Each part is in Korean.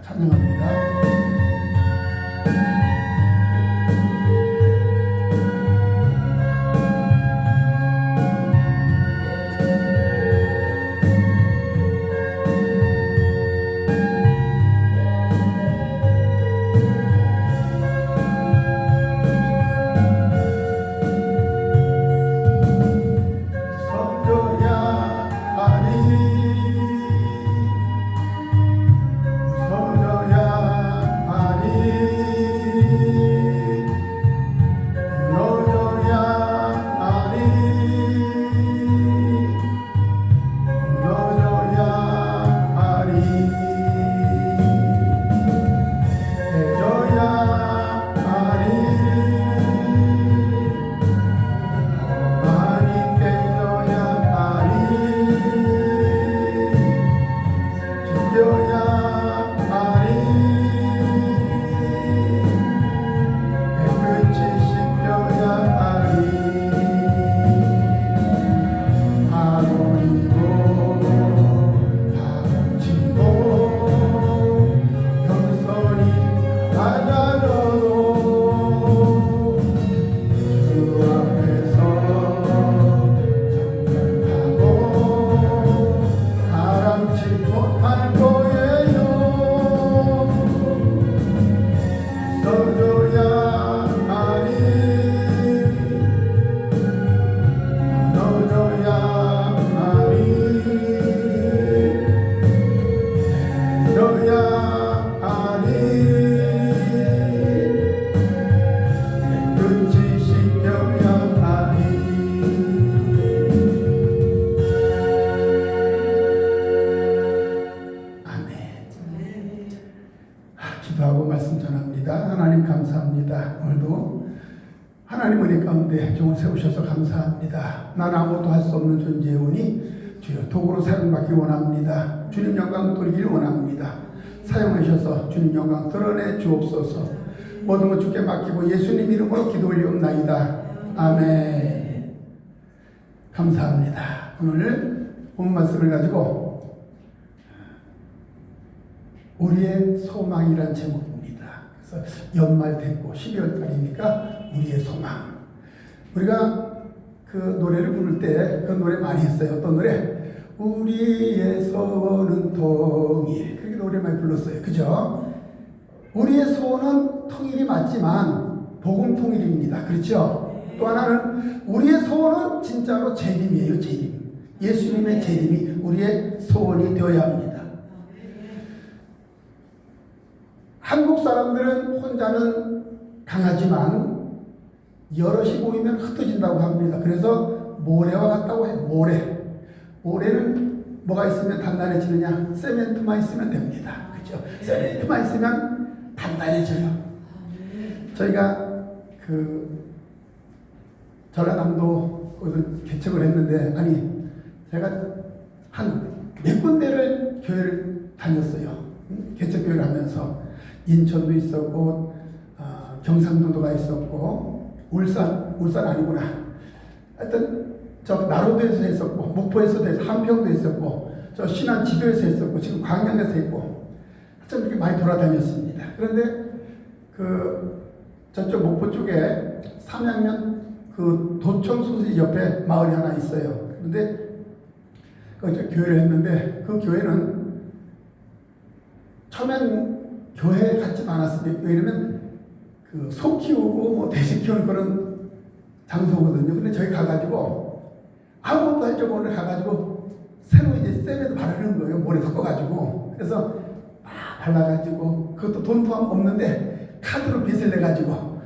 찬양합니다. 기도하고 말씀 전합니다. 하나님 감사합니다. 오늘도 하나님 은혜 가운데 종을 세우셔서 감사합니다. 나는 아무것도 할 수 없는 존재이오니 주여 도구로 사용받기 원합니다. 주님 영광 돌리길 원합니다. 사용하셔서 주님 영광 드러내 주옵소서. 모든 것 주께 맡기고 예수님 이름으로 기도 올리옵나이다. 아멘. 감사합니다. 오늘 본 말씀을 가지고 우리의 소망이란 제목입니다. 그래서 연말 됐고 12월 달이니까 우리의 소망. 우리가 그 노래를 부를 때 그 노래 많이 했어요. 어떤 노래? 우리의 소원은 통일. 그렇게 노래 많이 불렀어요. 그죠? 우리의 소원은 통일이 맞지만 복음 통일입니다. 그렇죠? 또 하나는 우리의 소원은 진짜로 재림이에요. 재림. 예수님의 재림이 우리의 소원이 되어야 합니다. 한국 사람들은 혼자는 강하지만 여럿이 모이면 흩어진다고 합니다. 그래서 모래와 같다고 해요. 모래는 뭐가 있으면 단단해지느냐? 세멘트만 있으면 됩니다. 그렇죠? 세멘트만 있으면 단단해져요. 저희가 전라남도 거기서 개척을 했는데, 제가 한 몇 군데를 교회를 다녔어요. 개척교회를 하면서 인천도 있었고, 경상도가 있었고, 울산 아니구나. 하여튼 저 나로도에서 했었고, 목포에서도 했었고, 한평도 했었고, 저 신안 지도에서 했었고, 지금 광양에서 했고, 좀 이렇게 많이 돌아다녔습니다. 그런데 저쪽 목포 쪽에 삼양면 도청 소시 옆에 마을이 하나 있어요. 그런데 거기서 교회를 했는데 그 교회는 처음엔 교회 같지도 않았습니다. 왜냐면 소 키우고 뭐 돼지 키우는 그런 장소거든요. 근데 저희 가가지고 아무것도 할 줄 모르는 가가지고 새로 이제 쌤에도 바르는 거예요. 모래 섞어가지고. 그래서 막 발라가지고 그것도 돈 포함 없는데 카드로 빚을 내가지고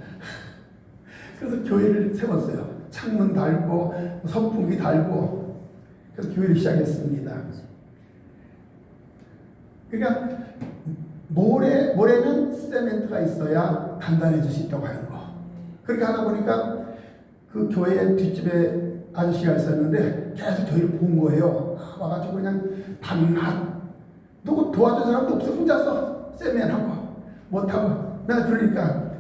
그래서 교회를 세웠어요. 창문 달고 선풍기 달고 그래서 교회를 시작했습니다. 그러니까 모래는 세멘트가 있어야 단단해질 수 있다고 하는 거. 그렇게 하다 보니까 그 교회 뒷집에 아저씨가 있었는데 계속 저희를 본 거예요. 와가지고 그냥 밤낮 누구 도와준 사람도 없어. 혼자서 세멘하고 못하고 내가 그러니까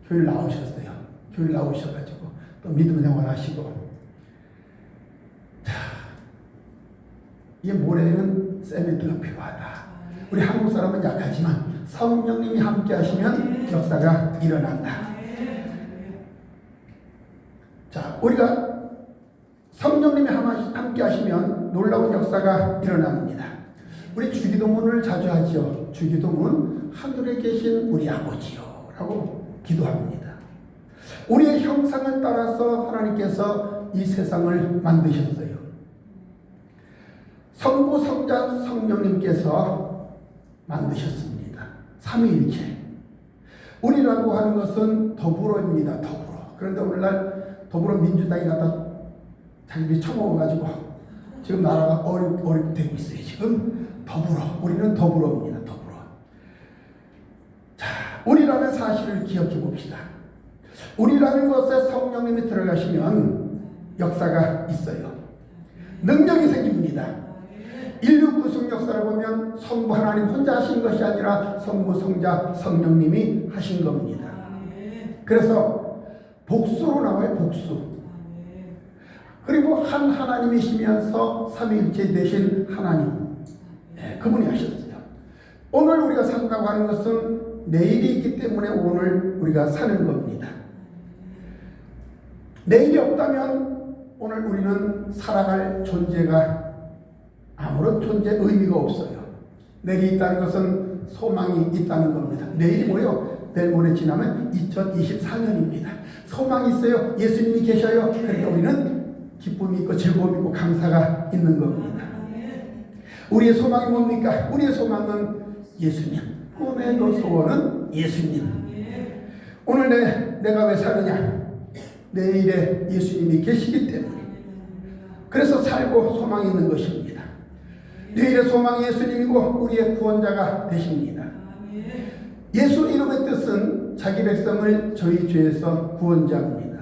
교회를 나오셨어요. 교회를 나오셔가지고 또 믿음 생활하시고. 이 모래는 세멘트가 필요하다. 우리 한국 사람은 약하지만 성령님이 함께 하시면 역사가 일어난다. 자, 우리가 성령님이 함께 하시면 놀라운 역사가 일어납니다. 우리 주기도문을 자주 하죠. 주기도문, 하늘에 계신 우리 아버지요 라고 기도합니다. 우리의 형상을 따라서 하나님께서 이 세상을 만드셨어요. 성부, 성자, 성령님께서 만드셨습니다. 삼위일체. 우리라고 하는 것은 더불어입니다. 더불어. 그런데 오늘날 더불어민주당이 갖다 자기들이 처먹어가지고 지금 나라가 어렵게 되고 있어요. 지금 더불어. 우리는 더불어입니다. 더불어. 자, 우리라는 사실을 기억해 봅시다. 우리라는 것에 성령님이 들어가시면 역사가 있어요. 능력이 생깁니다. 인류 구속 역사를 보면 성부 하나님 혼자 하신 것이 아니라 성부, 성자, 성령님이 하신 겁니다. 그래서 복수로 나와요. 복수. 그리고 한 하나님이시면서 삼위일체 되신 하나님, 그분이 하셨어요. 오늘 우리가 산다고 하는 것은 내일이 있기 때문에 오늘 우리가 사는 겁니다. 내일이 없다면 오늘 우리는 살아갈 존재가 아무런 존재 의미가 없어요. 내일이 있다는 것은 소망이 있다는 겁니다. 내일이 뭐예요? 내일 모레 지나면 2024년입니다. 소망이 있어요. 예수님이 계셔요. 그러니까 우리는 기쁨이 있고 즐거움이 있고 감사가 있는 겁니다. 우리의 소망이 뭡니까? 우리의 소망은 예수님. 꿈에도 소원은 예수님. 오늘 내가 왜 사느냐? 내일에 예수님이 계시기 때문에. 그래서 살고 소망이 있는 것입니다. 내일의 소망이 예수님이고 우리의 구원자가 되십니다. 예수 이름의 뜻은 자기 백성을 저희 죄에서 구원자입니다.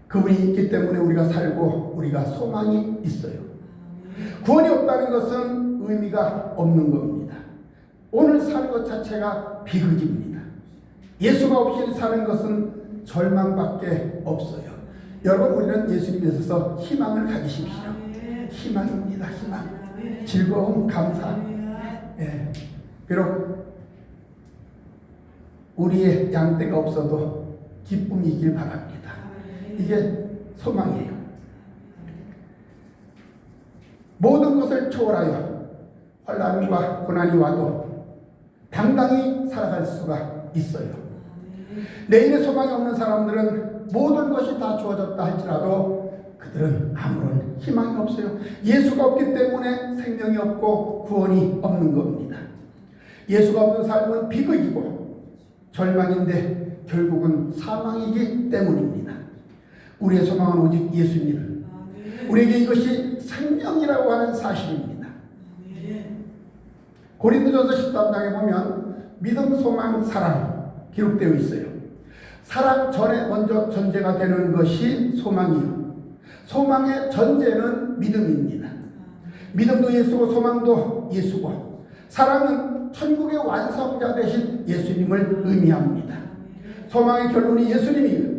그분이 있기 때문에 우리가 살고 우리가 소망이 있어요. 구원이 없다는 것은 의미가 없는 겁니다. 오늘 사는 것 자체가 비극입니다. 예수가 없이 사는 것은 절망밖에 없어요. 여러분, 우리는 예수님에 있어서 희망을 가지십시오. 희망입니다. 희망. 즐거움, 감사. 비록 우리의 양떼가 없어도 기쁨이 있길 바랍니다. 이게 소망이에요. 모든 것을 초월하여 환난과 고난이 와도 당당히 살아갈 수가 있어요. 내일의 소망이 없는 사람들은 모든 것이 다 주어졌다 할지라도 그들은 아무런 희망이 없어요. 예수가 없기 때문에 생명이 없고 구원이 없는 겁니다. 예수가 없는 삶은 비극이고 절망인데 결국은 사망이기 때문입니다. 우리의 소망은 오직 예수님. 우리에게 이것이 생명이라고 하는 사실입니다. 고린도전서 13장에 보면 믿음, 소망, 사랑 기록되어 있어요. 사랑 전에 먼저 전제가 되는 것이 소망이요. 소망의 전제는 믿음입니다. 믿음도 예수고 소망도 예수고 사랑은 천국의 완성자 되신 예수님을 의미합니다. 소망의 결론이 예수님이에요.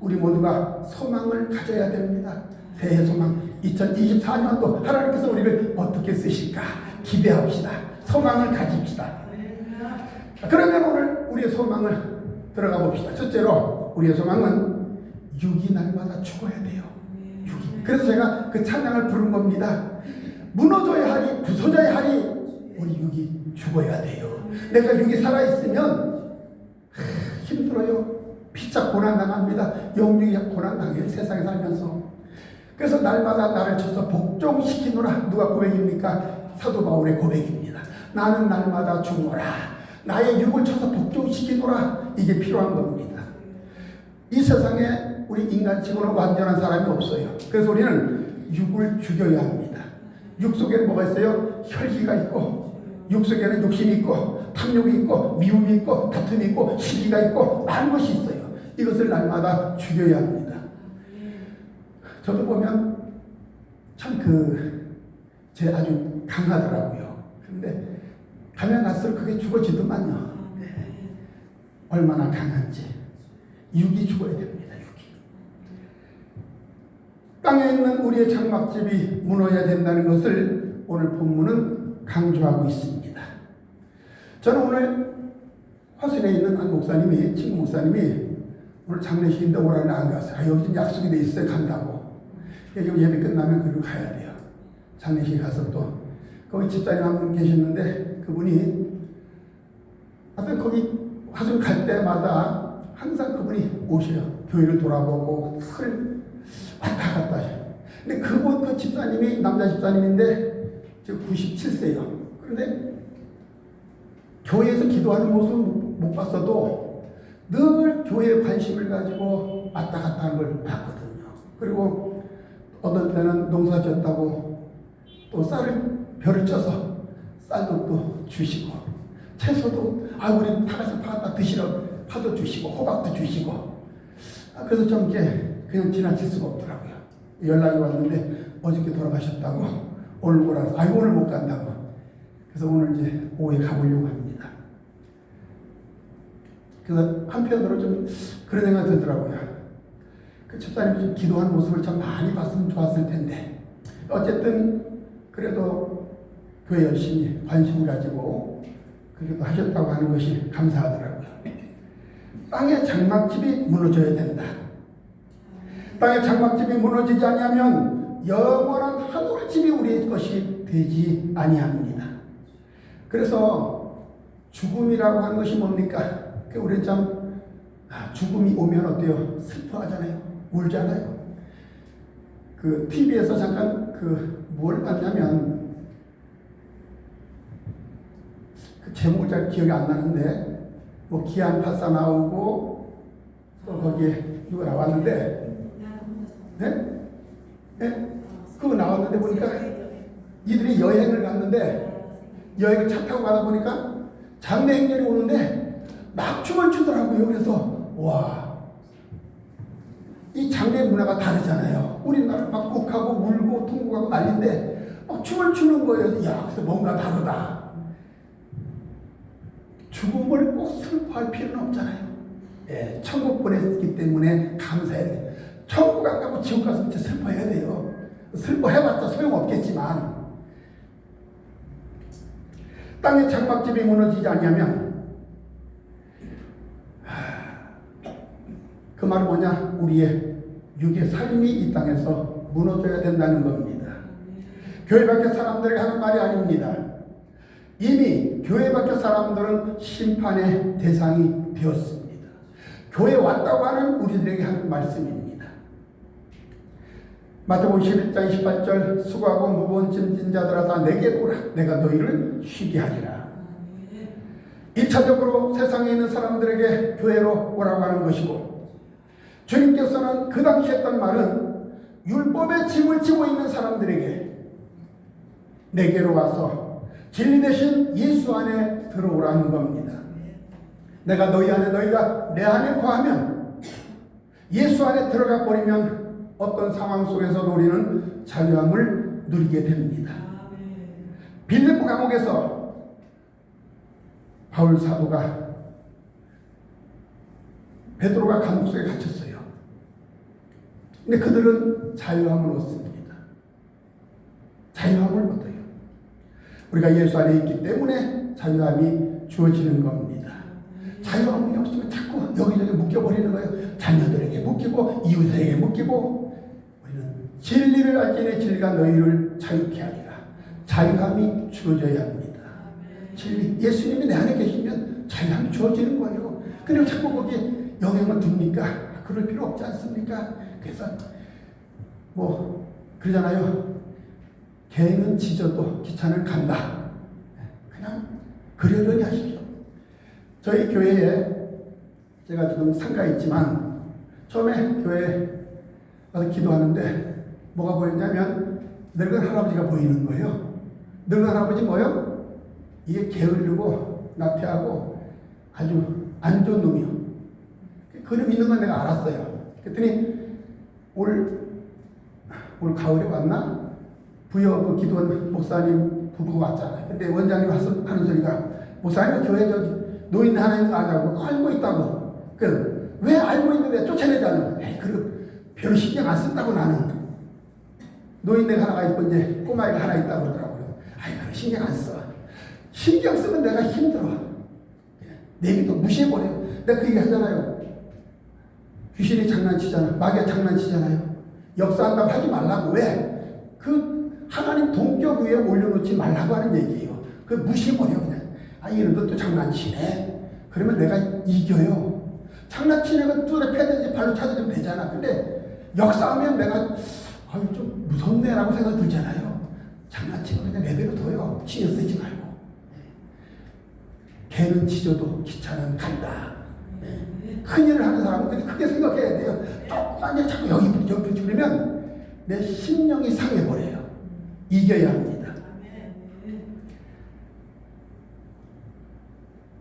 우리 모두가 소망을 가져야 됩니다. 새해 소망 2024년도 하나님께서 우리를 어떻게 쓰실까 기대합시다. 소망을 가집시다. 그러면 오늘 우리의 소망을 들어가 봅시다. 첫째로 우리의 소망은 육이 날마다 죽어야 돼요. 육이. 그래서 제가 그 찬양을 부른 겁니다. 무너져야 하리 부서져야 하리 우리 육이 죽어야 돼요. 내가 육이 살아있으면 힘들어요. 피차 고난당합니다. 영육이 고난당해요. 세상에 살면서. 그래서 날마다 나를 쳐서 복종시키노라. 누가 고백입니까? 사도 바울의 고백입니다. 나는 날마다 죽노라. 나의 육을 쳐서 복종시키노라. 이게 필요한 겁니다. 이 세상에 우리 인간치고는 완전한 사람이 없어요. 그래서 우리는 육을 죽여야 합니다. 육 속에는 뭐가 있어요? 혈기가 있고 육 속에는 욕심이 있고 탐욕이 있고 미움이 있고 다툼이 있고 시기가 있고 많은 것이 있어요. 이것을 날마다 죽여야 합니다. 저도 보면 참 제 아주 강하더라고요. 근데 가면 갈수록 그게 죽어지더만요. 얼마나 강한지. 육이 죽어야 됩니다. 육이. 땅에 있는 우리의 장막집이 무너져야 된다는 것을 오늘 본문은 강조하고 있습니다. 저는 오늘 화순에 있는 한 목사님이, 친구 목사님이 오늘 장례식인데 오라는 안 갔어요. 아, 여기 좀 약속이 돼 있어요. 간다고. 지금 예배 끝나면 그리고 가야 돼요. 장례식 가서 또. 거기 집사님 한 분 계셨는데 그분이 하여튼 거기 화순 갈 때마다 항상 그분이 오셔요. 교회를 돌아보고 늘 왔다 갔다 하셔요. 근데 그분 그 집사님이 남자 집사님인데 지금 97세예요. 그런데 교회에서 기도하는 모습을 못 봤어도 늘 교회에 관심을 가지고 왔다 갔다 하는 걸 봤거든요. 그리고 어떤 때는 농사 지었다고 또 쌀을 벼를 쪄서 쌀도 또 주시고 채소도 우리 다 같이 파다 드시러 파도 주시고 호박도 주시고 그래서 좀 이렇게 그냥 지나칠 수가 없더라고요. 연락이 왔는데 어저께 돌아가셨다고 오늘 오라서 오늘 못 간다고 그래서 오늘 이제 오후에 가보려고 합니다. 그래서 한편으로 좀 그런 생각이 들더라고요. 그 집사님이 좀 기도하는 모습을 참 많이 봤으면 좋았을 텐데 어쨌든 그래도 교회 열심히 관심을 가지고 그렇게 하셨다고 하는 것이 감사하더라고요. 땅의 장막집이 무너져야 된다. 땅의 장막집이 무너지지 아니하면 영원한 하늘집이 우리의 것이 되지 아니합니다. 그래서 죽음이라고 하는 것이 뭡니까? 우리 참 죽음이 오면 어때요? 슬퍼하잖아요. 울잖아요. 그 TV에서 잠깐 뭘 봤냐면 그 제목을 잘 기억이 안 나는데 뭐 기안84 나오고 또 거기에 누가 나왔는데 네? 네? 그거 나왔는데 보니까 이들이 여행을 갔는데 여행을 차 타고 가다 보니까 장례 행렬이 오는데 막 춤을 추더라고요. 그래서 와, 이 장례 문화가 다르잖아요. 우리나라 막 욱하고 울고 통곡하고 난리인데 막 춤을 추는 거예요. 야, 그래서 뭔가 다르다. 죽음을 꼭 슬퍼할 필요는 없잖아요. 예, 천국 보냈기 때문에 감사해야 돼요. 천국 안 가고 지옥 가서 진짜 슬퍼해야 돼요. 슬퍼해봤자 소용없겠지만 땅의 장막집이 무너지지 않냐면 그 말은 뭐냐? 우리의 육의 삶이 이 땅에서 무너져야 된다는 겁니다. 교회 밖의 사람들에게 하는 말이 아닙니다. 이미 교회 밖의 사람들은 심판의 대상이 되었습니다. 교회 왔다고 하는 우리들에게 하는 말씀입니다. 마태복음 11장 28절 수고하고 무거운 짐진 자들아 다 내게 오라 내가 너희를 쉬게 하리라. 1차적으로 세상에 있는 사람들에게 교회로 오라고 하는 것이고 주님께서는 그 당시 했던 말은 율법의 짐을 지고 있는 사람들에게 내게로 와서 진리 대신 예수 안에 들어오라는 겁니다. 내가 너희 안에 너희가 내 안에 거하면 예수 안에 들어가 버리면 어떤 상황 속에서도 우리는 자유함을 누리게 됩니다. 빌립보 감옥에서 바울 사도가 베드로가 감옥 속에 갇혔어요. 근데 그들은 자유함을 얻습니다. 자유함을 얻어요. 우리가 예수 안에 있기 때문에 자유함이 주어지는 겁니다. 자유함이 없으면 자꾸 여기저기 묶여버리는 거예요. 자녀들에게 묶이고 이웃에게 묶이고 우리는 진리를 알기에 진리가 너희를 자유케 하리라. 자유함이 주어져야 합니다. 진리, 예수님이 내 안에 계시면 자유함이 주어지는 거예요. 근데 자꾸 거기에 영향을 둡니까? 그럴 필요 없지 않습니까? 그래서 뭐 그러잖아요. 개는 짖어도 기차는 간다. 그냥 그러려니 하십시오. 저희 교회에 제가 지금 상가 있지만 처음에 교회에 와서 기도하는데 뭐가 보였냐면 늙은 할아버지가 보이는 거예요. 늙은 할아버지 뭐요? 이게 게으르고 나태하고 아주 안 좋은 놈이요. 그놈 있는 건 내가 알았어요. 그랬더니 올 가을에 왔나? 부여 그 기도원 목사님 부부가 왔잖아요. 근데 원장님 와서 하는 소리가 목사님 교회 저기 노인 하나 있는 거 아냐고 알고 있다고. 그 왜 알고 있는데 쫓아내자는 거야. 별로 신경 안 쓴다고 나는. 노인네가 하나가 있고 이제 꼬마애가 하나 있다고 그러더라고요. 그럼 신경 안 써. 신경 쓰면 내가 힘들어. 내비도 무시해버려요. 내가 그 얘기 하잖아요. 귀신이 장난치잖아. 마귀가 장난치잖아요. 역사한다고 하지 말라고. 왜? 그 하나님 동격 위에 올려놓지 말라고 하는 얘기예요. 그 무시해버려 그냥. 아 이놈도 또 장난치네. 그러면 내가 이겨요. 장난치는 건 뚜레 패든지 발로 차든지 되잖아. 근데 역사하면 내가 아유 좀 무섭네라고 생각 들잖아요. 장난치고 그냥 내버려 둬요. 신경 쓰지 말고. 개는 지져도 기차는 간다. 큰일을 하는 사람은 크게 생각해야 돼요. 조금만 자꾸 여기 붙이면 내 심령이 상해버려요. 이겨야 합니다.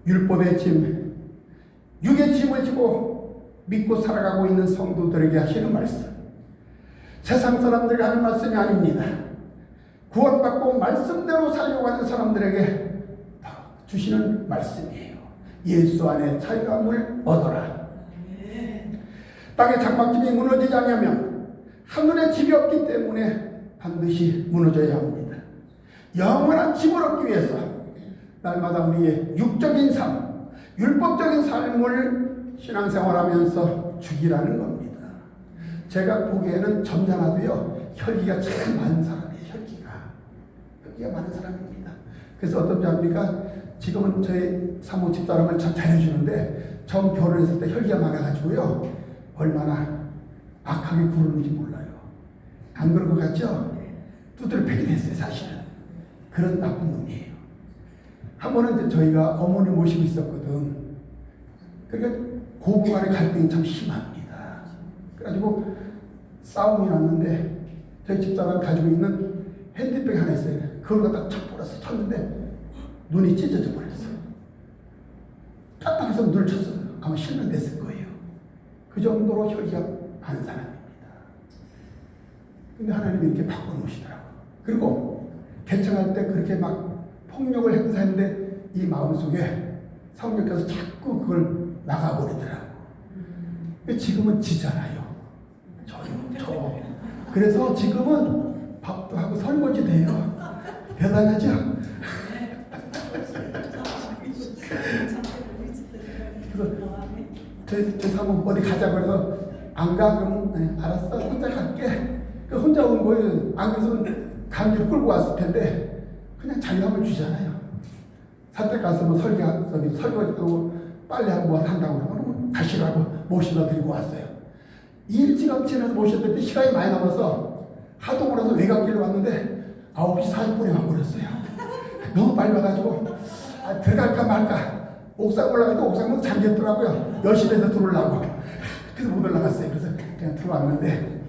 율법의 짐, 육의 짐을 지고 믿고 살아가고 있는 성도들에게 하시는 말씀. 세상 사람들이 하는 말씀이 아닙니다. 구원받고 말씀대로 살려고 하는 사람들에게 주시는 말씀이에요. 예수 안에 자유함을 얻어라. 땅의 장막집이 무너지지 않으면 하늘에 집이 없기 때문에 반드시 무너져야 합니다. 영원한 집을 얻기 위해서 날마다 우리의 육적인 삶, 율법적인 삶을 신앙생활하면서 죽이라는 겁니다. 제가 보기에는 점잖아도요 혈기가 참 많은 사람이에요. 혈기가 많은 사람입니다. 그래서 어떤 자입니까? 지금은 저희 사모 집사람을 참 잘해주는데 처음 결혼했을 때 혈기가 많아가지고요 얼마나 악하게 굴었는지 몰라요. 안 그런 것 같죠? 두드려 패게 됐어요. 사실은 그런 나쁜 놈이에요. 한 번은 이제 저희가 어머니 모시고 있었거든. 그러니까 고부간의 갈등이 참 심합니다. 그래가지고 싸움이 났는데 저희 집사람 가지고 있는 핸드백 하나 있어요. 그걸 갖다 탁 뿌려서 쳤는데 눈이 찢어져 버렸어. 깜빡해서 눈을 쳤어요. 아마 실명됐을 거예요. 그 정도로 혈기가 많은 사람입니다. 근데 하나님이 이렇게 바꿔놓으시더라고요. 그리고 개척할 때 그렇게 막 폭력을 행사했는데 이 마음속에 성령께서 자꾸 그걸 막아버리더라고요. 지금은 지잖아요. 저. 그래서 지금은 밥도 하고 설거지 돼요. 대단하죠? 그래서 제 사모 어디 가자고 해서 안 가? 그러면 네, 알았어 혼자 갈게. 혼자 온 거예요. 안 그래서는 감기를 끌고 왔을 텐데 그냥 자유함을 주잖아요. 산책 가서 뭐 설거지하고 빨래하고 뭐 한다고 그러면 가시라고 모셔다 드리고 왔어요. 일찌감치해서 모셔드릴 때 시간이 많이 남아서 하동으로 해서 외곽길로 왔는데 9시 40분에 와버렸어요. 너무 빨리 와가지고 들어갈까 말까 옥상 올라가도 옥상은 잠겼더라고요. 열심히 해서 들어오려고. 그래서 못 올라갔어요. 그래서 그냥 들어왔는데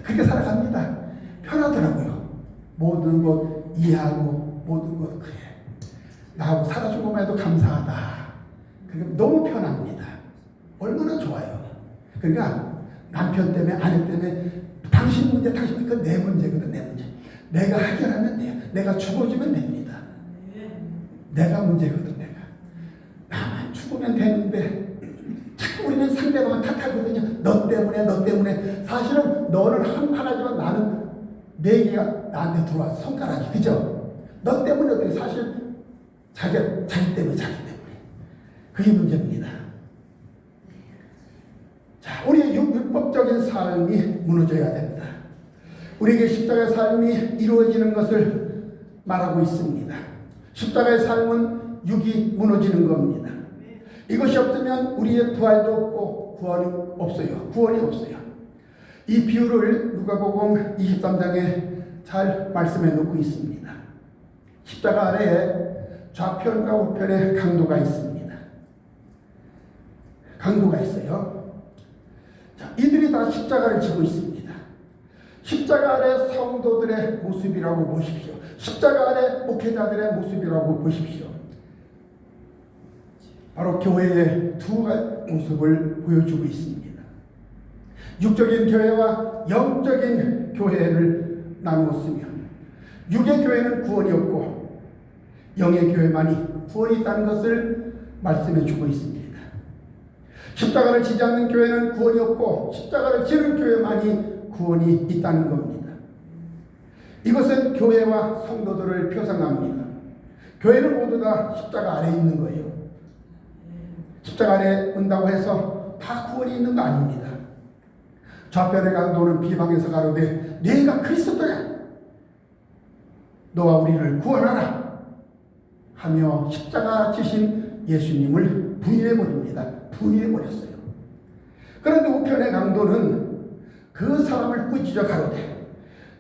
그렇게 살아갑니다. 편하더라고요. 모든 것 이해하고 모든 것 그래. 나하고 살아준 것만 해도 감사하다. 그러니까 너무 편합니다. 얼마나 좋아요. 그러니까 남편 때문에 아내 때문에 당신 문제 그건 내 문제거든. 내 문제. 내가 해결하면 돼요. 내가 죽어주면 됩니다. 내가 문제거든. 내가 나만 죽으면 되는데 자꾸 우리는 상대방을 탓하거든요. 너 때문에 사실은 너는 하나지만 나는 네 개가 나한테 들어와서 손가락이 그죠? 너 때문에 어떻게 사실 자기 때문에 그게 문제입니다. 자, 우리의 율법적인 삶이 무너져야 된다. 우리에게 십자가의 삶이 이루어지는 것을 말하고 있습니다. 십자가의 삶은 육이 무너지는 겁니다. 이것이 없으면 우리의 부활도 없고 구원이 없어요. 이 비유를 누가복음 23장에 잘 말씀해 놓고 있습니다. 십자가 아래에 좌편과 우편에 강도가 있습니다. 강도가 있어요. 자, 이들이 다 십자가를 지고 있습니다. 십자가 아래 성도들의 모습이라고 보십시오. 십자가 아래 목회자들의 모습이라고 보십시오. 바로 교회의 두 가지 모습을 보여주고 있습니다. 육적인 교회와 영적인 교회를 나누었으면 육의 교회는 구원이 없고 영의 교회만이 구원이 있다는 것을 말씀해 주고 있습니다. 십자가를 지지 않는 교회는 구원이 없고 십자가를 지는 교회만이 구원이 있다는 겁니다. 이것은 교회와 성도들을 표상합니다. 교회는 모두 다 십자가 아래에 있는 거예요. 십자가 아래 온다고 해서 다 구원이 있는 거 아닙니다. 좌편의 강도는 비방해서 가로되 네가 그리스도야, 너와 우리를 구원하라 하며 십자가 지신 예수님을 부인해버립니다. 부인해버렸어요. 그런데 우편의 강도는 그 사람을 꾸짖어 가로되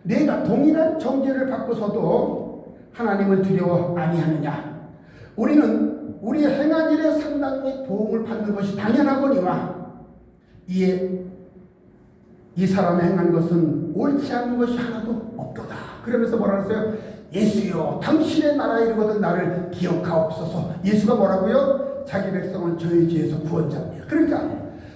네가 동일한 정죄를 받고서도 하나님을 두려워 아니하느냐. 우리는 우리 행한 일에 상당히 도움을 받는 것이 당연하거니와 이에 이 사람의 행한 것은 옳지 않은 것이 하나도 없도다. 그러면서 뭐라 그랬어요? 예수여, 당신의 나라에 이르거든 나를 기억하옵소서. 예수가 뭐라고요? 자기 백성을 저희 죄에서 구원자입니다. 그러니까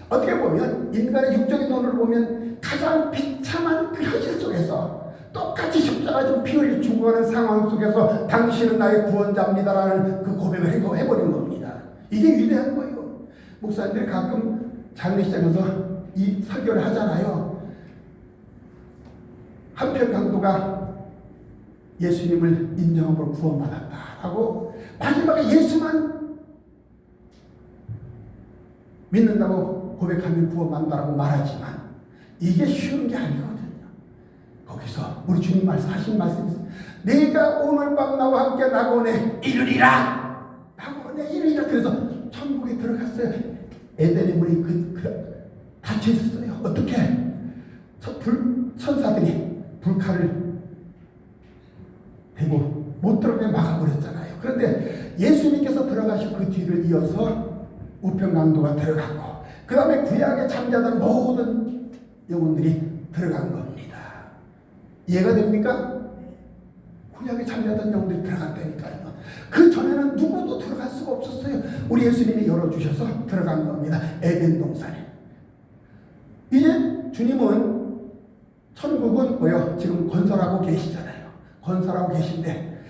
어떻게 보면 인간의 육적인 눈으로 보면 가장 비참한 그 현실 속에서 똑같이 십자가 좀 피 흘려 죽어가는 상황 속에서 당신은 나의 구원자입니다라는 그 고백을 해버린 겁니다. 이게 위대한 거예요. 목사님들이 가끔 장례식장에서 이 설교를 하잖아요. 한편 강도가 예수님을 인정함으로 구원받았다 하고 마지막에 예수만 믿는다고 고백하면 구원받는다고 말하지만 이게 쉬운 게 아니거든요. 거기서 우리 주님 하신 말씀이 있어요. 내가 오늘 밤 나와 함께 낙원에 이르리라. 낙원에 이르리라. 그래서 천국에 들어갔어요. 에덴의 문이 닫혀 있었어요. 어떻게? 천사들이 불칼을 대고 못 들어가게 막아버렸잖아요. 그런데 예수님께서 들어가신 그 뒤를 이어서 우편강도가 들어갔고 그 다음에 구약에 잠자던 모든 영혼들이 들어간 겁니다. 이해가 됩니까? 구약에 잠자던 영혼들이 들어갔다니까요. 그 전에는 누구도 들어갈 수가 없었어요. 우리 예수님이 열어주셔서 들어간 겁니다. 에덴 동산에. 이제 주님은 천국은 뭐요? 지금 건설하고 계시잖아요. 건설하고 계신데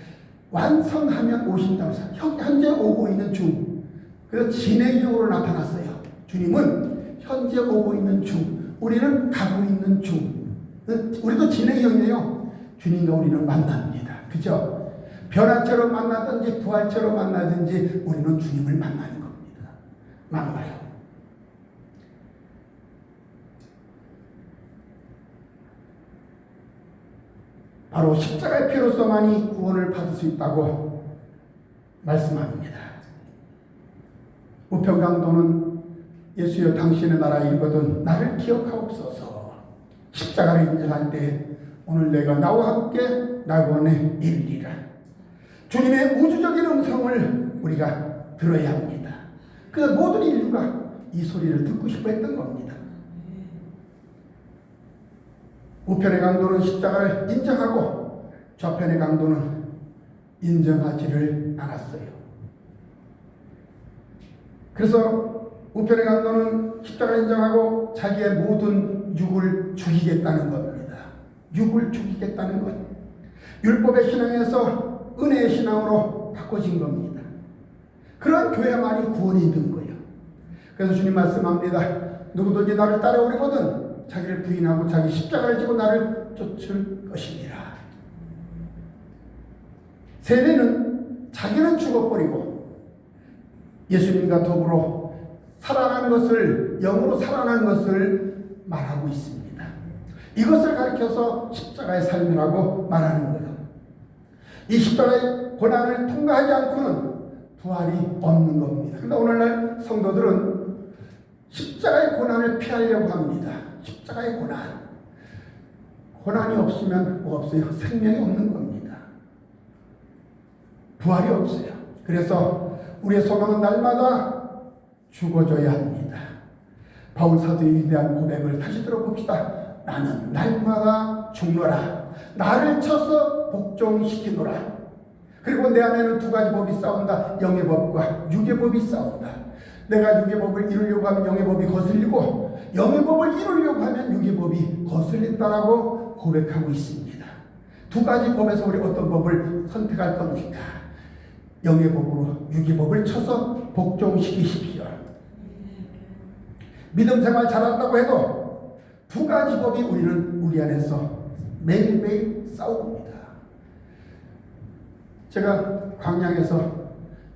완성하면 오신다고 해서 현재 오고 있는 중. 그래서 진행형으로 나타났어요. 주님은 현재 오고 있는 중, 우리는 가고 있는 중. 우리도 진행형이에요. 주님과 우리는 만납니다. 그죠? 변화처럼 만나든지 부활처럼 만나든지 우리는 주님을 만나는 겁니다. 만나요. 바로 십자가의 피로서만이 구원을 받을 수 있다고 말씀합니다. 우편강도는 예수여 당신의 나라에 이르거든 나를 기억하옵소서. 십자가를 인정할 때 오늘 내가 나와 함께 낙원에 이르리라. 주님의 우주적인 음성을 우리가 들어야 합니다. 그래서 모든 인류가 이 소리를 듣고 싶어 했던 겁니다. 우편의 강도는 십자가를 인정하고 좌편의 강도는 인정하지를 않았어요. 그래서 우편의 강도는 십자가를 인정하고 자기의 모든 육을 죽이겠다는 겁니다. 육을 죽이겠다는 것. 율법의 신앙에서 은혜의 신앙으로 바꿔진 겁니다. 그런 교회만이 구원이 있는 거예요. 그래서 주님 말씀합니다. 누구든지 나를 따라오려거든 자기를 부인하고 자기 십자가를 지고 나를 쫓을 것이니라. 세례는 자기는 죽어버리고 예수님과 더불어 살아난 것을, 영으로 살아난 것을 말하고 있습니다. 이것을 가리켜서 십자가의 삶이라고 말하는 거예요. 이 십자가의 고난을 통과하지 않고는 부활이 없는 겁니다. 그런데 오늘날 성도들은 십자가의 고난을 피하려고 합니다. 십자가의 고난. 고난이 없으면 뭐 없어요? 생명이 없는 겁니다. 부활이 없어요. 그래서 우리의 소망은 날마다 죽어져야 합니다. 바울 사도의 위대한 고백을 다시 들어봅시다. 나는 날마다 죽노라. 나를 쳐서 복종시키노라. 그리고 내 안에는 두 가지 법이 싸운다. 영의 법과 육의 법이 싸운다. 내가 육의 법을 이루려고 하면 영의 법이 거슬리고 영의 법을 이루려고 하면 육의 법이 거슬린다라고 고백하고 있습니다. 두 가지 법에서 우리 어떤 법을 선택할 겁니까? 영의 법으로 육의 법을 쳐서 복종시키십시오. 믿음 생활 잘한다고 해도 두 가지 법이 우리 안에서 매일매일 싸웁니다. 제가 광양에서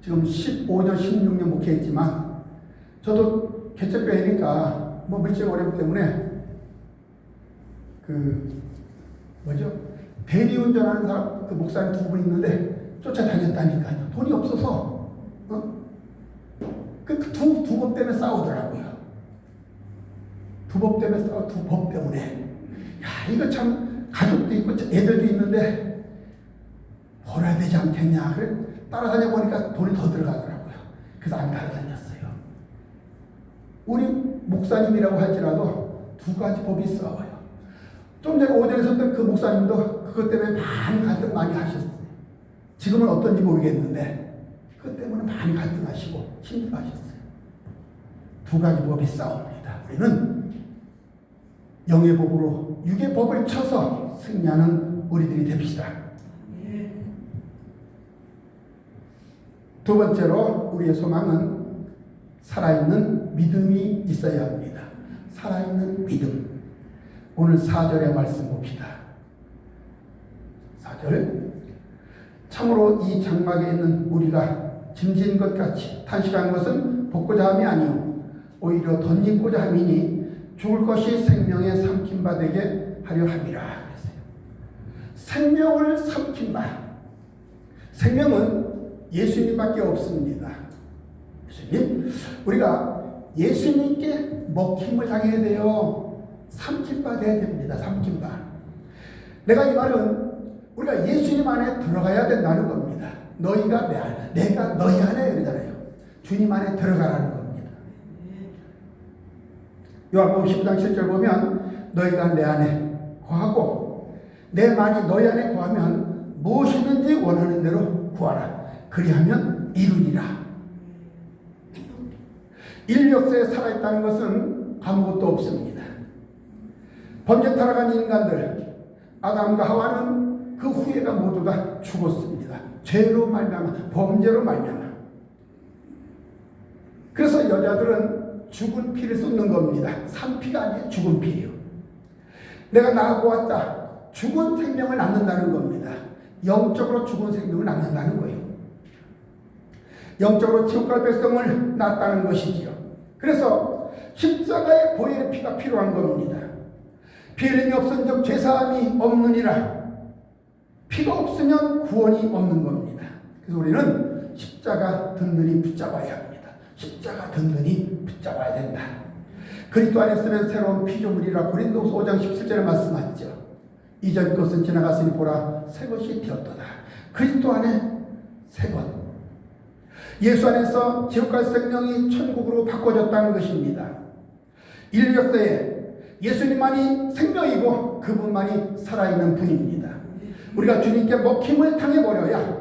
지금 15년, 16년 목회했지만 저도 개척교회니까 뭐 물질 어려움 때문에 대리운전하는 사람, 그 목사님 2분 있는데 쫓아다녔다니까요. 돈이 없어서 두 법 때문에 싸우더라고요. 두 법 때문에. 야, 이거 참 가족도 있고 애들도 있는데 벌어야 되지 않겠냐. 그래 따라다녀 보니까 돈이 더 들어가더라고요. 그래서 안 따라다녔어요. 우리 목사님이라고 할지라도 2가지 법이 싸워요. 좀 전에 오전에 섰던 그 목사님도 그것 때문에 많이 갈등 많이 하셨어요. 지금은 어떤지 모르겠는데 그것 때문에 많이 갈등하시고 힘들어하셨어요. 2가지 법이 싸웁니다. 우리는 영의 법으로 육의 법을 쳐서 승리하는 우리들이 됩시다. 두 번째로 우리의 소망은 살아있는 믿음이 있어야 합니다. 살아있는 믿음. 오늘 4절의 말씀 봅시다. 4절. 참으로 이 장막에 있는 우리가 짐진 것 같이 탄식한 것은 복고자 함이 아니요 오히려 덧입고자 함이니 죽을 것이 생명에 삼킨 바 되게 하려 함이라. 생명을 삼킨 바. 생명은 예수님밖에 없습니다. 예수님. 우리가 예수님께 먹힘을 당해야 돼요. 삼킨 바 돼야 됩니다. 삼킨 바. 내가 이 말은 우리가 예수님 안에 들어가야 된다는 겁니다. 너희가 내 안에, 내가 너희 안에 그러잖아요. 주님 안에 들어가라는 겁니다. 요한복음 10장 7절 보면 너희가 내 안에 거하고 내 말이 너희 안에 거하면 무엇이든지 원하는 대로 구하라. 그리하면 이루리라. 인류 역사에 살아있다는 것은 아무것도 없습니다. 범죄 타락한 인간들 아담과 하와는 그 후예가 모두 다 죽었습니다. 죄로 말미암아 범죄로 말미암아. 그래서 여자들은 죽은 피를 쏟는 겁니다. 산 피가 아니에요. 죽은 피요. 내가 나하고 왔다. 죽은 생명을 낳는다는 겁니다. 영적으로 죽은 생명을 낳는다는 거예요. 영적으로 지옥 갈 백성을 낳았다는 것이지요. 그래서 십자가의 보혈의 피가 필요한 겁니다. 피 흘림이 없은즉 죄사함이 없느니라. 피가 없으면 구원이 없는 겁니다. 그래서 우리는 십자가 든든히 붙잡아야 합니다. 십자가 든든히 붙잡아야 된다. 그리스도 안에 쓰면 새로운 피조물이라 고린도서 5장 17절에 말씀하죠. 이전 것은 지나갔으니 보라 새 것이 되었도다. 그리스도 안에 새 것. 예수 안에서 지옥갈 생명이 천국으로 바꿔졌다는 것입니다. 인류 역사에 예수님만이 생명이고 그분만이 살아있는 분입니다. 우리가 주님께 먹힘을 당해버려야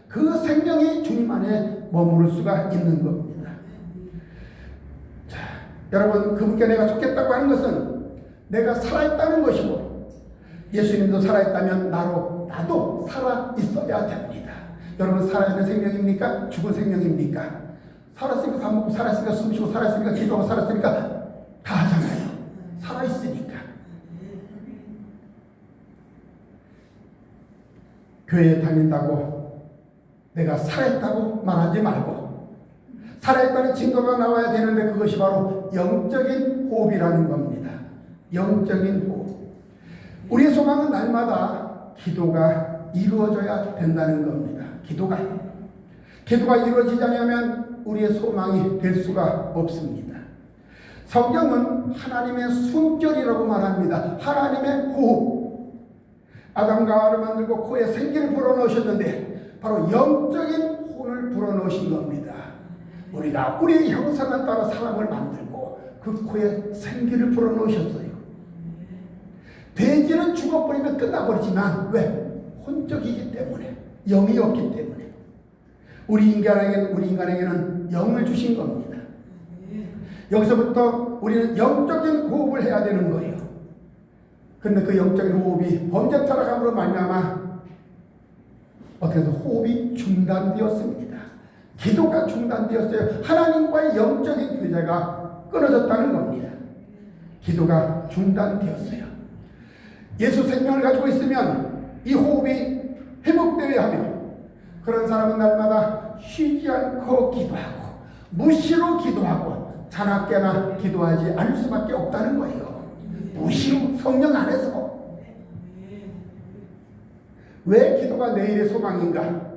그 생명이 주님 안에 머무를 수가 있는 겁니다. 자, 여러분, 그분께 내가 속겠다고 하는 것은 내가 살아있다는 것이고 예수님도 살아있다면 나도 살아있어야 됩니다. 여러분, 살아있는 생명입니까? 죽은 생명입니까? 살았으니까 밥 먹고 살았으니까 숨쉬고 살았으니까 기도하고 살았으니까 다 하잖아요. 살아있으니까. 교회에 다닌다고 내가 살아있다고 말하지 말고 살아있다는 증거가 나와야 되는데 그것이 바로 영적인 호흡이라는 겁니다. 영적인 호흡. 우리의 소망은 날마다 기도가 이루어져야 된다는 겁니다. 기도가 이루어지지 않으면 우리의 소망이 될 수가 없습니다. 성경은 하나님의 숨결이라고 말합니다. 하나님의 호흡. 아담과 하와를 만들고 코에 생기를 불어넣으셨는데 바로 영적인 혼을 불어넣으신 겁니다. 우리가 우리의 형상을 따라 사람을 만들고 그 코에 생기를 불어넣으셨어요. 돼지는 죽어버리면 끝나버리지만 왜? 혼적이기 때문에, 영이 없기 때문에. 우리 인간에게는 영을 주신 겁니다. 여기서부터 우리는 영적인 호흡을 해야 되는 거예요. 그런데 그 영적인 호흡이 범죄 타락함으로 말미암아 어떻게 해서 호흡이 중단되었습니다. 기도가 중단되었어요. 하나님과의 영적인 교제가 끊어졌다는 겁니다. 기도가 중단되었어요. 예수 생명을 가지고 있으면 이 호흡이 회복되어야 하며 그런 사람은 날마다 쉬지 않고 기도하고 무시로 기도하고 자나깨나 기도하지 않을 수밖에 없다는 거예요. 무시로 성령 안에서. 왜 기도가 내일의 소망인가?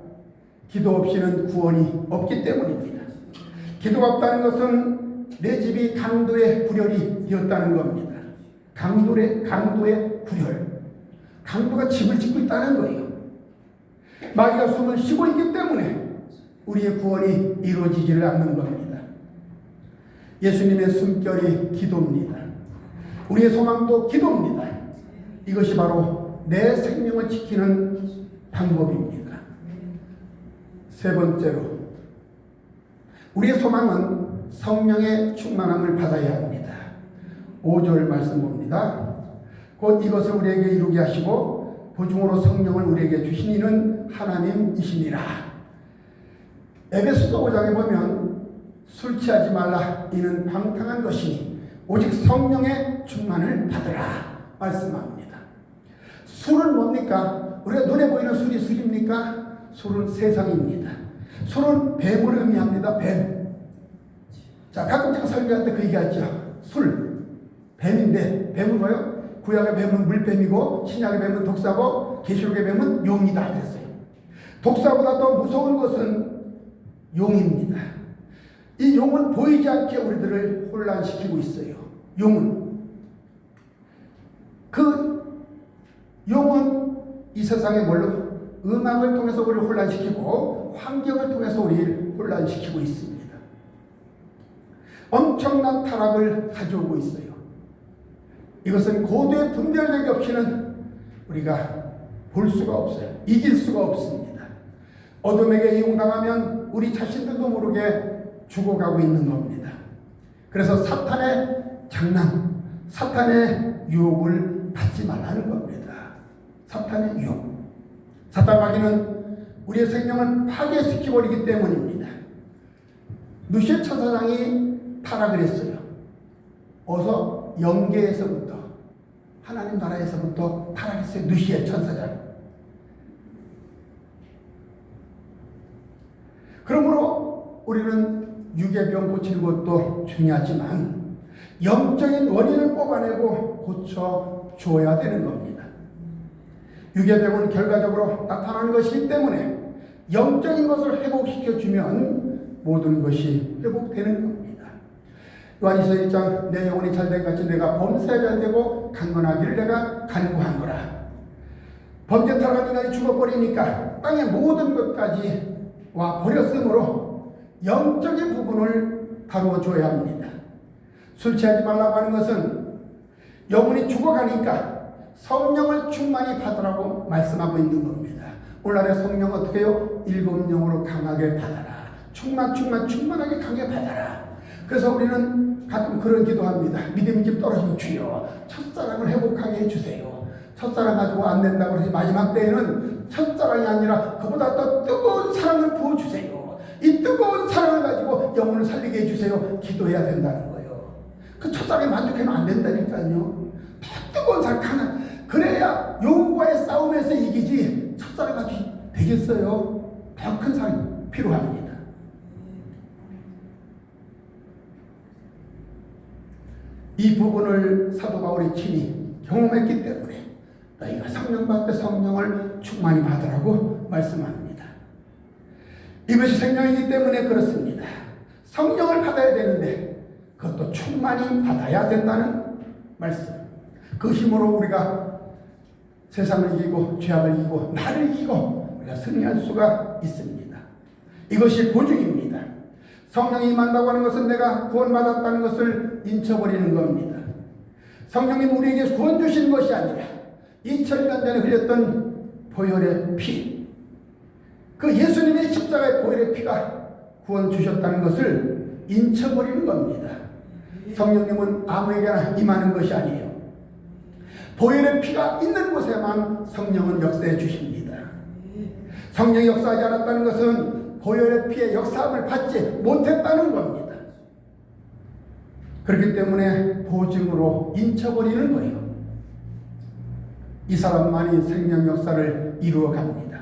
기도 없이는 구원이 없기 때문입니다. 기도가 없다는 것은 내 집이 강도의 굴혈이 되었다는 겁니다. 강도의 굴혈. 강도가 집을 짓고 있다는 거예요. 마귀가 숨을 쉬고 있기 때문에 우리의 구원이 이루어지지를 않는 겁니다. 예수님의 숨결이 기도입니다. 우리의 소망도 기도입니다. 이것이 바로 내 생명을 지키는 방법입니다. 세 번째로, 우리의 소망은 성령의 충만함을 받아야 합니다. 5절 말씀 봅니다. 곧 이것을 우리에게 이루게 하시고 보증으로 성령을 우리에게 주신 이는 하나님이시니라. 에베소서 5장에 보면 술 취하지 말라 이는 방탕한 것이니 오직 성령의 충만을 받으라 말씀합니다. 술은 뭡니까? 우리가 눈에 보이는 술이 술입니까? 술은 세상입니다. 술은 뱀을 의미합니다. 뱀. 자, 가끔 제가 설교할 때 그 얘기하죠. 술, 뱀인데 뱀은 뭐예요? 구약의 뱀은 물뱀이고 신약의 뱀은 독사고 계시록의 뱀은 용이다 그랬어요. 독사보다 더 무서운 것은 용입니다. 이 용은 보이지 않게 우리들을 혼란시키고 있어요. 용은 이 세상에 뭘로? 음악을 통해서 우리를 혼란시키고 환경을 통해서 우리를 혼란시키고 있습니다. 엄청난 타락을 가져오고 있어요. 이것은 고도의 분별력이 없이는 우리가 볼 수가 없어요. 이길 수가 없습니다. 어둠에게 이용당하면 우리 자신들도 모르게 죽어가고 있는 겁니다. 그래서 사탄의 장난, 사탄의 유혹을 받지 말라는 겁니다. 사탄의 유혹. 사탄 마귀는 우리의 생명을 파괴시켜버리기 때문입니다. 누시의 천사장이 타락을 했어요. 어서 영계에서부터, 하나님 나라에서부터 타락했어요. 누시의 천사장. 그러므로 우리는 육의 병 고치는 것도 중요하지만 영적인 원인을 뽑아내고 고쳐줘야 되는 겁니다. 육의 병은 결과적으로 나타나는 것이기 때문에 영적인 것을 회복시켜주면 모든 것이 회복되는 겁니다. 요한일서 1장 내 영혼이 잘된 같이 내가 범사에 잘되고 강건하기를 내가 간구하노라. 범죄 타락한 인간이 죽어버리니까 땅의 모든 것까지 와 버렸으므로 영적인 부분을 다루어줘야 합니다. 술 취하지 말라고 하는 것은 영혼이 죽어가니까 성령을 충만히 받으라고 말씀하고 있는 겁니다. 오늘날의 성령 어떻게 해요? 7영으로 강하게 받아라. 충만하게 강하게 받아라. 그래서 우리는 가끔 그런 기도합니다. 믿음이 좀 떨어지면 주여 첫사랑을 회복하게 해주세요. 첫사랑 가지고 안 된다고 해서 마지막 때에는 첫사랑이 아니라 그보다 더 뜨거운 사랑을 부어주세요. 이 뜨거운 사랑을 가지고 영혼을 살리게 해주세요. 기도해야 된다는 거예요. 그 첫사랑에 만족하면 안 된다니까요. 더 뜨거운 사랑 강한, 그래야 용과의 싸움에서 이기지 첫사랑 같이 되겠어요. 더 큰 사랑이 필요합니다. 이 부분을 사도 바울이 친히 경험했기 때문에 너희가 성령 받되 성령을 충만히 받으라고 말씀합니다. 이것이 생명이기 때문에 그렇습니다. 성령을 받아야 되는데 그것도 충만히 받아야 된다는 말씀. 그 힘으로 우리가 세상을 이기고 죄악을 이기고 나를 이기고 우리가 승리할 수가 있습니다. 이것이 보증입니다. 성령이 임한다고 하는 것은 내가 구원받았다는 것을 인쳐버리는 겁니다. 성령님 우리에게 구원 주시는 것이 아니라 2000년 전에 흘렸던 보혈의 피, 그 예수님의 십자가의 보혈의 피가 구원 주셨다는 것을 인쳐버리는 겁니다. 성령님은 아무에게나 임하는 것이 아니에요. 보혈의 피가 있는 곳에만 성령은 역사해 주십니다. 성령이 역사하지 않았다는 것은 보혈의 피의 역사함을 받지 못했다는 겁니다. 그렇기 때문에 보증으로 인쳐버리는 거예요. 이 사람만이 생명 역사를 이루어 갑니다.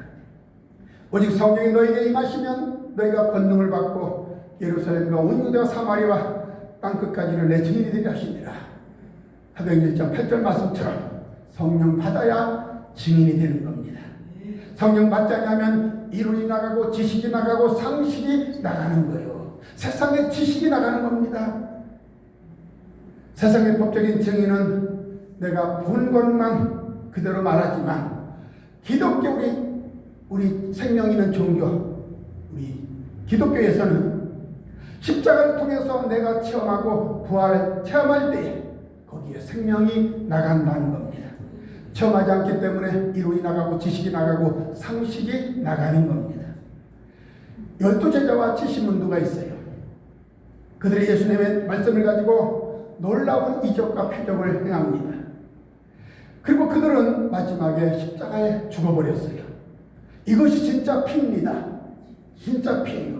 오직 성령이 너에게 임하시면 너희가 권능을 받고 예루살렘과 온 유대와 사마리아 땅끝까지를 내 증인이 되게 하시니라. 사도행전 1장 8절 말씀처럼 성령 받아야 증인이 되는 겁니다. 성령 받지 않으면 이론이 나가고 지식이 나가고 상식이 나가는 거예요. 세상의 지식이 나가는 겁니다. 세상의 법적인 증인은 내가 본 것만 그대로 말하지만 기독교 우리 생명 있는 종교 우리 기독교에서는 십자가를 통해서 내가 체험하고 부활을 체험할 때 거기에 생명이 나간다는 겁니다. 체험하지 않기 때문에 이론이 나가고 지식이 나가고 상식이 나가는 겁니다. 12제자와 70문도가 있어요. 그들이 예수님의 말씀을 가지고 놀라운 이적과 표적을 행합니다. 그리고 그들은 마지막에 십자가에 죽어버렸어요. 이것이 진짜 피입니다. 진짜 피예요.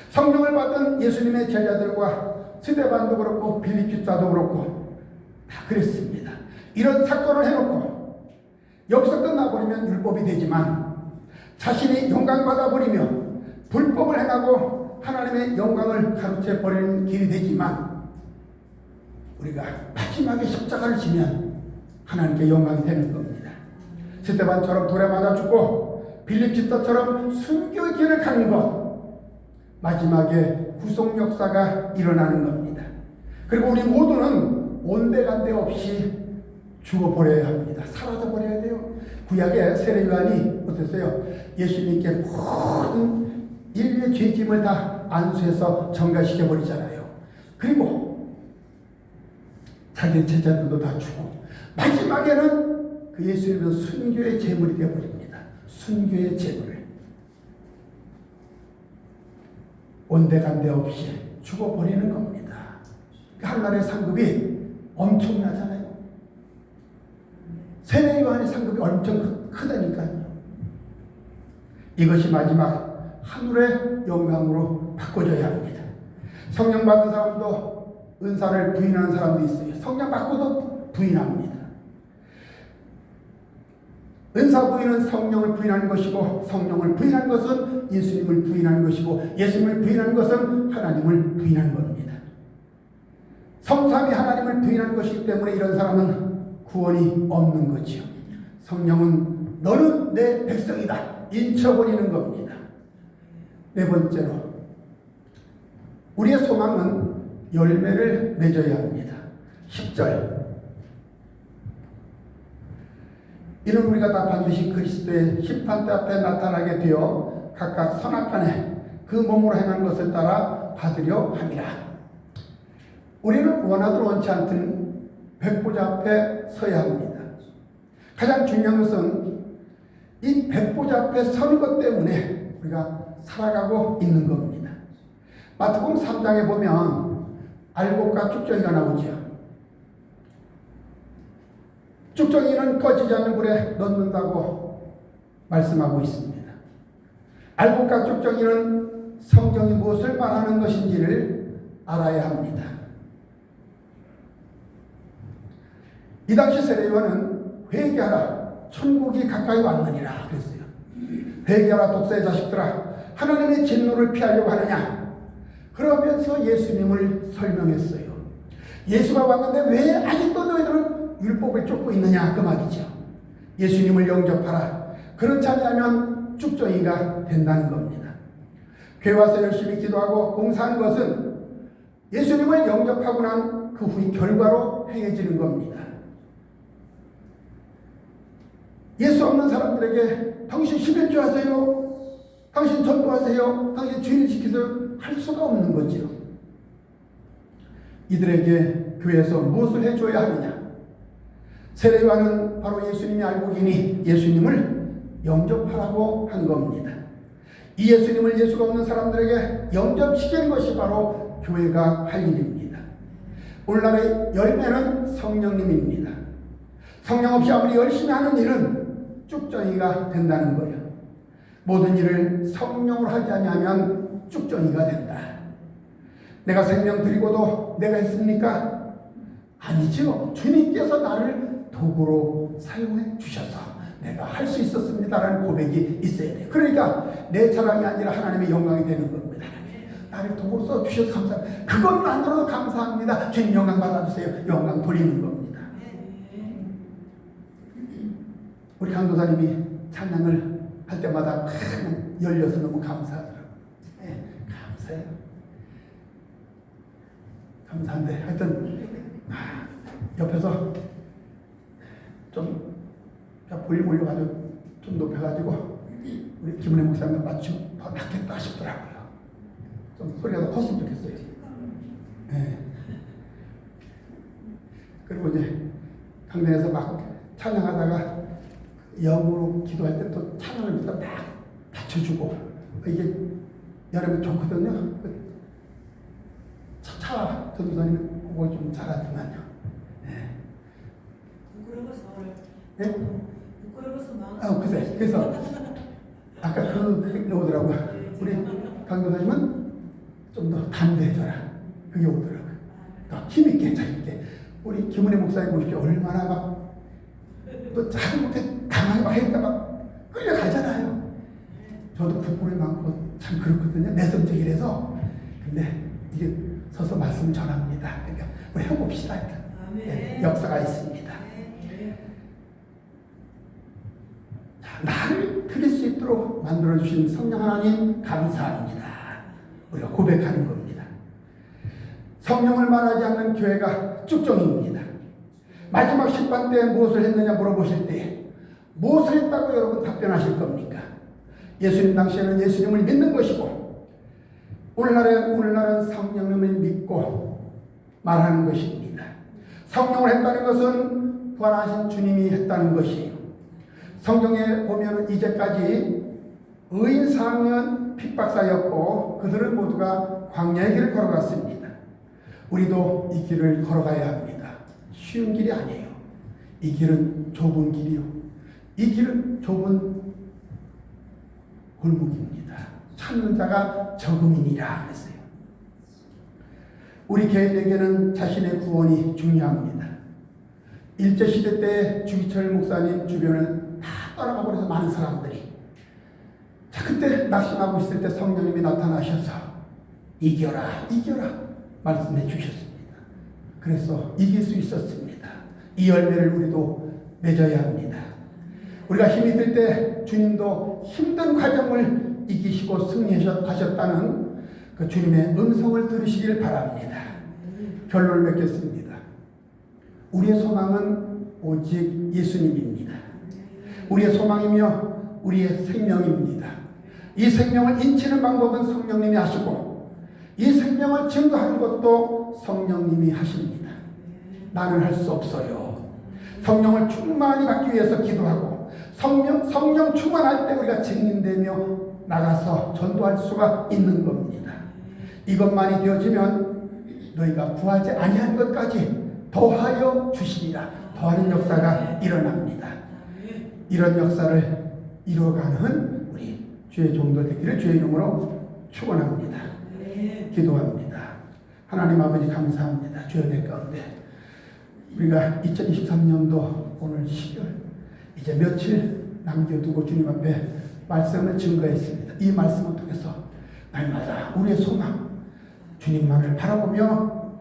성령을 받은 예수님의 제자들과 스데반도 그렇고 빌립 집사도 그렇고 다 그랬습니다. 이런 사건을 해놓고 여기서 끝나버리면 율법이 되지만 자신이 영광받아 버리면 불법을 행하고 하나님의 영광을 가로채 버리는 길이 되지만 우리가 마지막에 십자가를 지면 하나님께 영광이 되는 겁니다. 스데반처럼 돌에 맞아 죽고 빌립 집사처럼 순교의 길을 가는 것 마지막에 구속 역사가 일어나는 겁니다. 그리고 우리 모두는 온데간데 없이 죽어버려야 합니다. 사라져버려야 돼요. 구약의 세례 요한이 어땠어요? 예수님께 모든 인류의 죄짐을 다 안수해서 전가시켜버리잖아요. 그리고 자기 제자들도 다 죽고 마지막에는 그 예수님은 순교의 제물이 되어버립니다. 순교의 제물. 온데간데 없이 죽어버리는 겁니다. 한날의 상급이 엄청나잖아요. 세례 요한의 상급이 엄청 크다니까요. 이것이 마지막 하늘의 영광으로 바꿔져야 합니다. 성령 받은 사람도 은사를 부인하는 사람도 있어요. 성령 받고도 부인합니다. 은사 부인은 성령을 부인하는 것이고 성령을 부인하는 것은 예수님을 부인하는 것이고 예수님을 부인하는 것은 하나님을 부인하는 겁니다. 성삼위 하나님을 부인하는 것이기 때문에 이런 사람은 구원이 없는 거지요. 성령은 너는 내 백성이다 인쳐버리는 겁니다. 네 번째로 우리의 소망은 열매를 맺어야 합니다. 10절 이는 우리가 다 반드시 그리스도의 심판대 앞에 나타나게 되어 각각 선악간에 그 몸으로 행한 것을 따라 받으려 함이라. 우리는 원하든 원치 않든 백보자 앞에 서야 합니다. 가장 중요한 것은 이 백보자 앞에 서는 것 때문에 우리가 살아가고 있는 겁니다. 마태복음 3장에 보면 알곡과 쭉정이가 나오죠. 쭉정이는 꺼지지 않는 불에 넣는다고 말씀하고 있습니다. 알곡과 쭉정이는 성경이 무엇을 말하는 것인지를 알아야 합니다. 이 당시 세례 요한은 회개하라 천국이 가까이 왔느니라 그랬어요. 회개하라 독사의 자식들아 하나님의 진노를 피하려고 하느냐. 그러면서 예수님을 설명했어요. 예수가 왔는데 왜 아직도 너희들은 율법을 쫓고 있느냐 그 말이죠. 예수님을 영접하라. 그렇지 않으면 쭉정이가 된다는 겁니다. 교회 와서 열심히 기도하고 봉사하는 것은 예수님을 영접하고 난 그 후의 결과로 행해지는 겁니다. 예수 없는 사람들에게 당신 11조 하세요, 당신 전도하세요, 당신 주일 지키세요 할 수가 없는 거죠. 이들에게 교회에서 무엇을 해줘야 하느냐. 세례 요한은 바로 예수님이 알고 계니 예수님을 영접하라고 한 겁니다. 이 예수님을 예수가 없는 사람들에게 영접시키는 것이 바로 교회가 할 일입니다. 오늘날의 열매는 성령님입니다. 성령 없이 아무리 열심히 하는 일은 쭉정이가 된다는 거예요. 모든 일을 성령으로 하지 아니하면 쭉정이가 된다. 내가 생명 드리고도 내가 했습니까? 아니죠. 주님께서 나를 도구로 사용해 주셔서 내가 할 수 있었습니다라는 고백이 있어야 돼요. 그러니까 내 자랑이 아니라 하나님의 영광이 되는 겁니다. 나를 도구로 써주셔서 감사합니다. 그것만으로도 감사합니다. 주님 영광 받아주세요. 영광 돌리는 겁니다. 우리 강도사님이 찬양을 할 때마다 큰 열려서 너무 감사하더라고요. 네, 감사해요. 감사한데 하여튼 옆에서 좀 볼륨 올려가지고 좀 높여가지고 우리 김은혜 목사님 맞춤 더 낫겠다 싶더라고요. 좀 소리가 더 컸으면 좋겠어요. 네. 그리고 이제 강단에서 막 찬양하다가 영으로 기도할 때 또 찬양을 딱 받쳐주고 이게 여러분 좋거든요. 차 전도사님이 그걸 좀 잘하지만요. 네. 부끄러워서 네? 부끄러워서 마음. 글쎄. 그래서 아까 그게 오더라고요. 우리 강도사님은 좀 더 담대해져라. 그게 오더라고요. 더 힘있게 자유있게. 우리 김은혜 목사님 보십시오. 얼마나 막 또 잘못해 강하게 막 하니까 막 끌려가잖아요. 저도 부끄러움이 많고 참 그렇거든요. 내성적이라서. 근데 이게 서서 말씀 전합니다. 그러니까 우리 해봅시다. 네, 역사가 있습니다. 자, 나를 드릴 수 있도록 만들어주신 성령 하나님 감사합니다. 우리가 고백하는 겁니다. 성령을 말하지 않는 교회가 쭉정입니다. 마지막 심판 때 무엇을 했느냐 물어보실 때 무엇을 했다고 여러분 답변하실 겁니까? 예수님 당시에는 예수님을 믿는 것이고 오늘날은 성령님을 믿고 말하는 것입니다. 성령을 했다는 것은 부활하신 주님이 했다는 것이에요. 성경에 보면 이제까지 의인 사항은 핍박사였고 그들은 모두가 광야의 길을 걸어갔습니다. 우리도 이 길을 걸어가야 합니다. 쉬운 길이 아니에요. 이 길은 좁은 길이요. 이 길은 좁은 골목입니다. 찾는 자가 적음이니라 그랬어요. 우리 개인에게는 자신의 구원이 중요합니다. 일제시대 때 주기철 목사님 주변을 다 떠나가 버려서 많은 사람들이 자 그때 낙심하고 있을 때 성령님이 나타나셔서 이겨라 말씀해 주셨습니다. 그래서 이길 수 있었습니다. 이 열매를 우리도 맺어야 합니다. 우리가 힘이 들 때 주님도 힘든 과정을 이기시고 승리하셨다는 그 주님의 음성을 들으시길 바랍니다. 결론을 맺겠습니다. 우리의 소망은 오직 예수님입니다. 우리의 소망이며 우리의 생명입니다. 이 생명을 인치는 방법은 성령님이 하시고 이 생명을 증거하는 것도 성령님이 하십니다. 나는 할 수 없어요. 성령을 충만히 받기 위해서 기도하고 성령 충만할 때 우리가 증인되며 나가서 전도할 수가 있는 겁니다. 이것만이 되어지면 너희가 구하지 아니한 것까지 더하여 주시리라. 더하는 역사가 일어납니다. 이런 역사를 이루어가는 우리 주의 종들 되기를 주의 이름으로 축원합니다. 기도합니다. 하나님 아버지 감사합니다. 주의 은혜 가운데 우리가 2023년도 오늘 10월 이제 며칠 남겨두고 주님 앞에 말씀을 증거했습니다. 이 말씀을 통해서 날마다 우리의 소망 주님만을 바라보며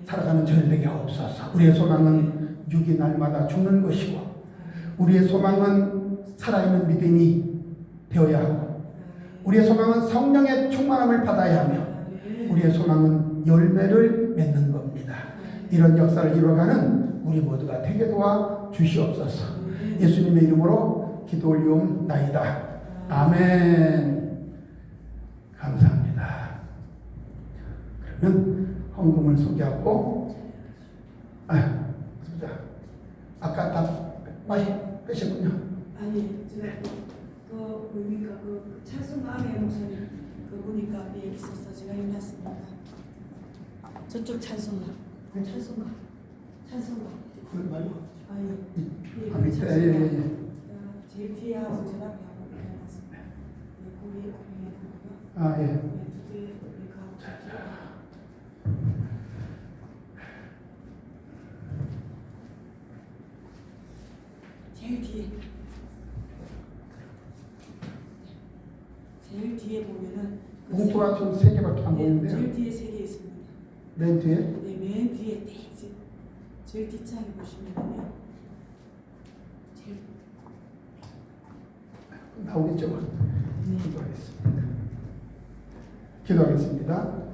살아가는 저희 되게 없어서 우리의 소망은 육이 날마다 죽는 것이고 우리의 소망은 살아있는 믿음이 되어야 하고 우리의 소망은 성령의 충만함을 받아야 하며 우리의 소망은 열매를 맺는 겁니다. 이런 역사를 이루어가는 우리 모두가 되게 도와 주시옵소서. 예수님의 이름으로 기도 올리옵나이다. 아멘. 감사합니다. 그러면 헌금을 소개하고 아까 다 많이 빼셨군요. 아니 제가 뭡니까 찬송 마음의 목소리 보니까 있어서 제가 일어났습니다. 저쪽 찬송가. 그걸 말고. 아니 밑에 제일 뒤에 하고 제가 앞에 하고 일어났습니다. 거기 앞에 있는 거고요. 두 개 이렇게 하고. 제일 뒤에 보면은 뭉치 봉투가 좀 3개밖에 안 네, 보이는데요. 제일 뒤에 3개 있습니다. 맨 뒤에 네, 맨 뒤에 제일 뒷장에 보시면요. 제일 나오겠죠. 네. 기도하겠습니다. 기도하겠습니다.